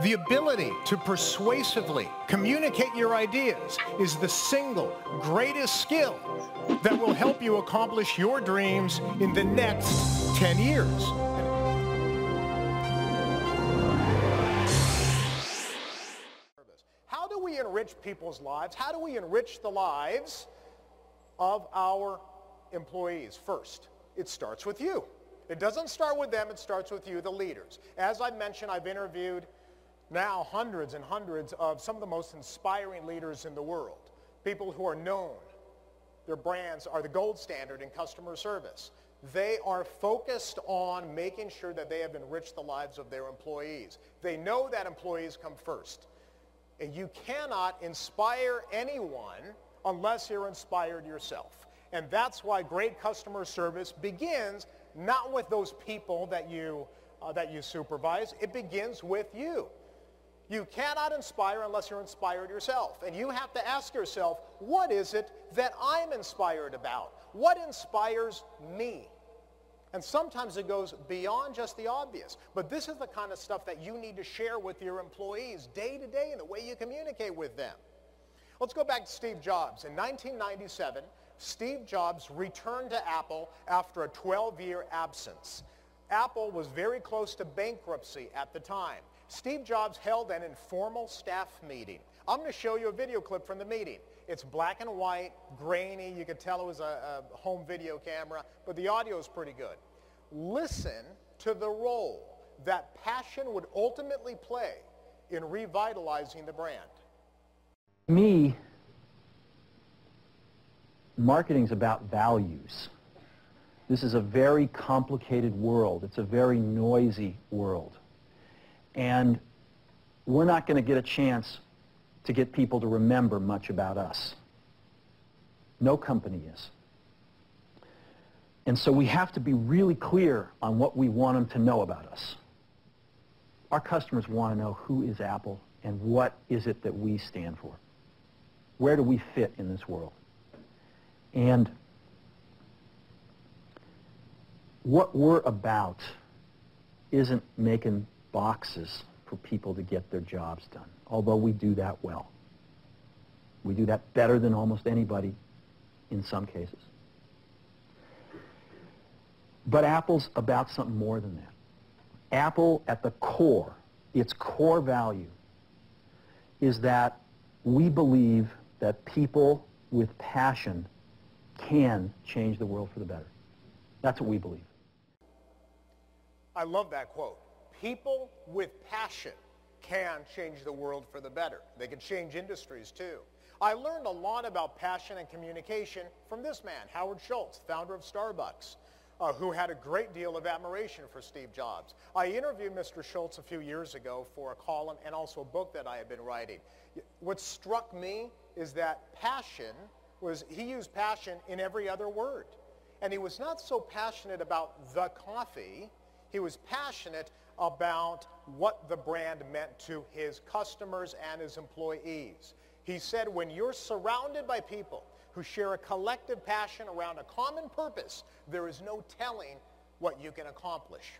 The ability to persuasively communicate your ideas is the single greatest skill that will help you accomplish your dreams in the next 10 years. How do we enrich people's lives? How do we enrich the lives of our employees? First, it starts with you. It doesn't start with them, it starts with you, the leaders. As I mentioned, I've interviewed now hundreds and hundreds of some of the most inspiring leaders in the world. People who are known. Their brands are the gold standard in customer service. They are focused on making sure that they have enriched the lives of their employees. They know that employees come first. And you cannot inspire anyone unless you're inspired yourself. And that's why great customer service begins not with those people that you supervise. It begins with you. You cannot inspire unless you're inspired yourself. And you have to ask yourself, what is it that I'm inspired about? What inspires me? And sometimes it goes beyond just the obvious. But this is the kind of stuff that you need to share with your employees day to day in the way you communicate with them. Let's go back to Steve Jobs. In 1997, Steve Jobs returned to Apple after a 12-year absence. Apple was very close to bankruptcy at the time. Steve Jobs held an informal staff meeting. I'm going to show you a video clip from the meeting. It's black and white, grainy. You could tell it was a home video camera, but the audio is pretty good. Listen to the role that passion would ultimately play in revitalizing the brand. To me, marketing's about values. This is a very complicated world. It's a very noisy world. And we're not going to get a chance to get people to remember much about us. No company is. And so we have to be really clear on what we want them to know about us. Our customers want to know who is Apple and what is it that we stand for. Where do we fit in this world? And what we're about isn't making boxes for people to get their jobs done, although we do that well. We do that better than almost anybody in some cases. But Apple's about something more than that. Apple, at the core, its core value, is that we believe that people with passion can change the world for the better. That's what we believe. I love that quote. People with passion can change the world for the better. They can change industries too. I learned a lot about passion and communication from this man, Howard Schultz, founder of Starbucks, who had a great deal of admiration for Steve Jobs. I interviewed Mr. Schultz a few years ago for a column and also a book that I had been writing. What struck me is that passion he used passion in every other word. And he was not so passionate about the coffee. He was passionate about what the brand meant to his customers and his employees. He said, when you're surrounded by people who share a collective passion around a common purpose, there is no telling what you can accomplish.